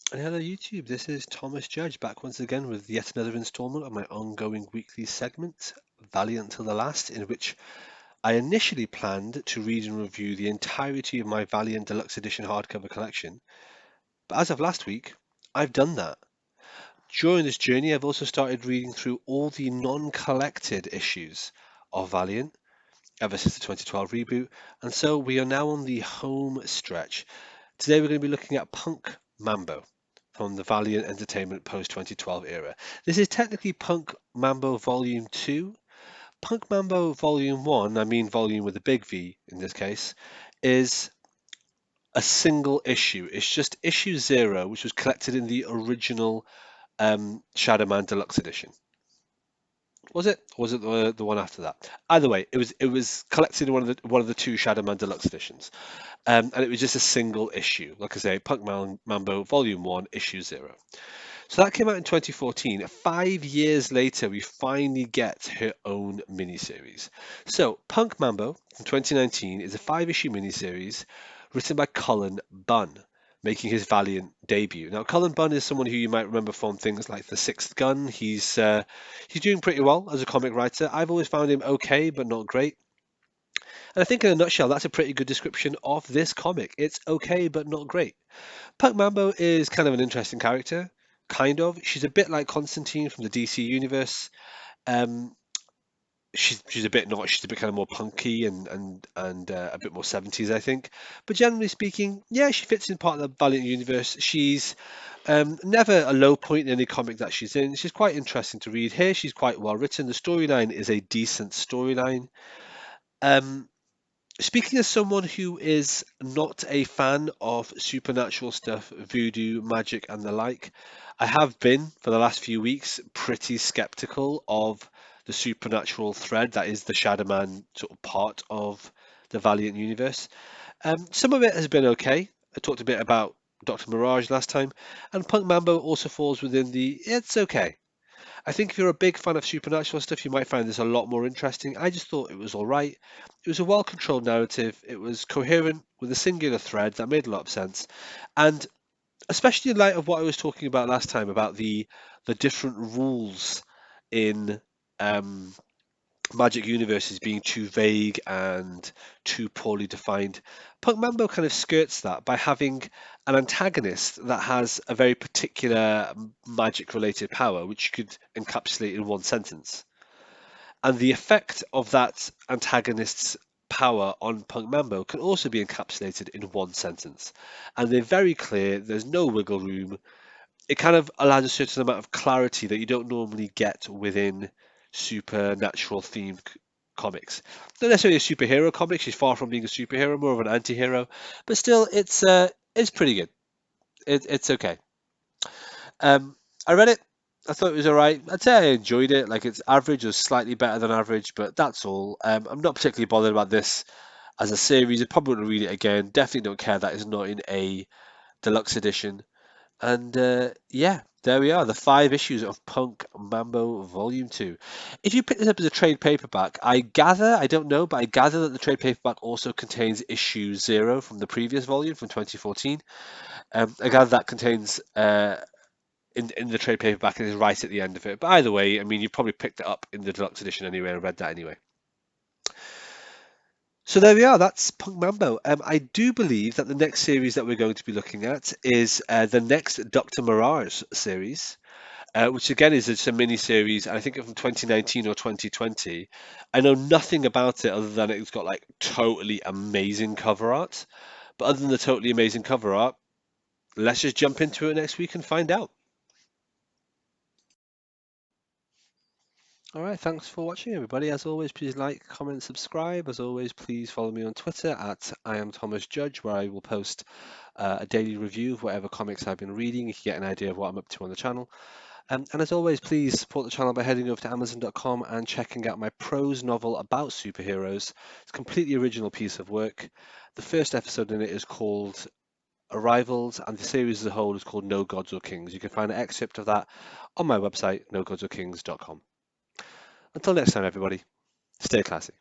And hello YouTube, this is Thomas Judge back once again with yet another installment of my ongoing weekly segment, Valiant to the Last, in which I initially planned to read and review the entirety of my Valiant Deluxe Edition hardcover collection, but as of last week, I've done that. During this journey, I've also started reading through all the non-collected issues of Valiant ever since the 2012 reboot, and so we are now on the home stretch. Today we're going to be looking at Punk Mambo from the Valiant Entertainment post 2012 era. This is technically Punk Mambo Volume 2. Punk Mambo Volume 1, I mean volume with a big V in this case, is a single issue. It's just issue 0, which was collected in the original Shadow Man Deluxe Edition. Was it? Or was it the one after that? Either way, it was collected in one of the two Shadow Man Deluxe editions. And it was just a single issue. Like I say, Mambo Volume 1, Issue 0. So that came out in 2014. 5 years later, we finally get her own miniseries. So Punk Mambo from 2019 is a 5-issue miniseries written by Colin Bunn, making his Valiant debut. Now, Colin Bunn is someone who you might remember from things like The Sixth Gun. He's doing pretty well as a comic writer. I've always found him okay, but not great. And I think in a nutshell, that's a pretty good description of this comic. It's okay, but not great. Punk Mambo is kind of an interesting character, kind of. She's a bit like Constantine from the DC universe. Um, she's a bit not. She's a bit kind of more punky and a bit more 70s, I think. But generally speaking, yeah, she fits in part of the Valiant universe. She's never a low point in any comic that she's in. She's quite interesting to read. Here, she's quite well written. The storyline is a decent storyline. Um, Speaking as someone who is not a fan of supernatural stuff, voodoo, magic, and the like, I have been for the last few weeks pretty skeptical of the supernatural thread that is the Shadow Man sort of part of the Valiant universe. Some of it has been okay. I talked a bit about Dr. Mirage last time, and Punk Mambo also falls within the it's okay. I think if you're a big fan of supernatural stuff, you might find this a lot more interesting. I just thought it was all right. It was a well controlled narrative. It was coherent with a singular thread that made a lot of sense. And especially in light of what I was talking about last time about the different rules in um, Magic universes being too vague and too poorly defined. Punk Mambo kind of skirts that by having an antagonist that has a very particular magic related power, which you could encapsulate in one sentence. And the effect of that antagonist's power on Punk Mambo can also be encapsulated in one sentence. And they're very clear, there's no wiggle room. It kind of allows a certain amount of clarity that you don't normally get within supernatural themed comics. Not necessarily a superhero comic. She's far from being a superhero, more of an anti-hero, but still, it's pretty good. It's okay. Um, I read it. I thought it was all right. I'd say I enjoyed it. Like it's average or slightly better than average, but that's all. I'm not particularly bothered about this as a series. I probably wouldn't read it again. Definitely don't care that it's not in a deluxe edition. And yeah, there we are, the 5 issues of Punk Mambo Volume 2. If you pick this up as a trade paperback, I gather, I don't know, but I gather that the trade paperback also contains issue 0 from the previous volume from 2014. I gather that contains in the trade paperback and is right at the end of it. But either way, I mean, you probably picked it up in the deluxe edition anyway and read that anyway. So there we are. That's Punk Mambo. I do believe that the next series that we're going to be looking at is the next Dr. Mirage series, which again is just a mini series. I think it's from 2019 or 2020. I know nothing about it other than it's got like totally amazing cover art. But other than the totally amazing cover art, let's just jump into it next week and find out. All right, thanks for watching, everybody. As always, please like, comment, subscribe. As always, please follow me on Twitter at I am Thomas Judge, where I will post a daily review of whatever comics I've been reading. You can get an idea of what I'm up to on the channel. And as always, please support the channel by heading over to Amazon.com and checking out my prose novel about superheroes. It's a completely original piece of work. The first episode in it is called Arrivals, and the series as a whole is called No Gods or Kings. You can find an excerpt of that on my website, nogodsorkings.com. Until next time, everybody, stay classy.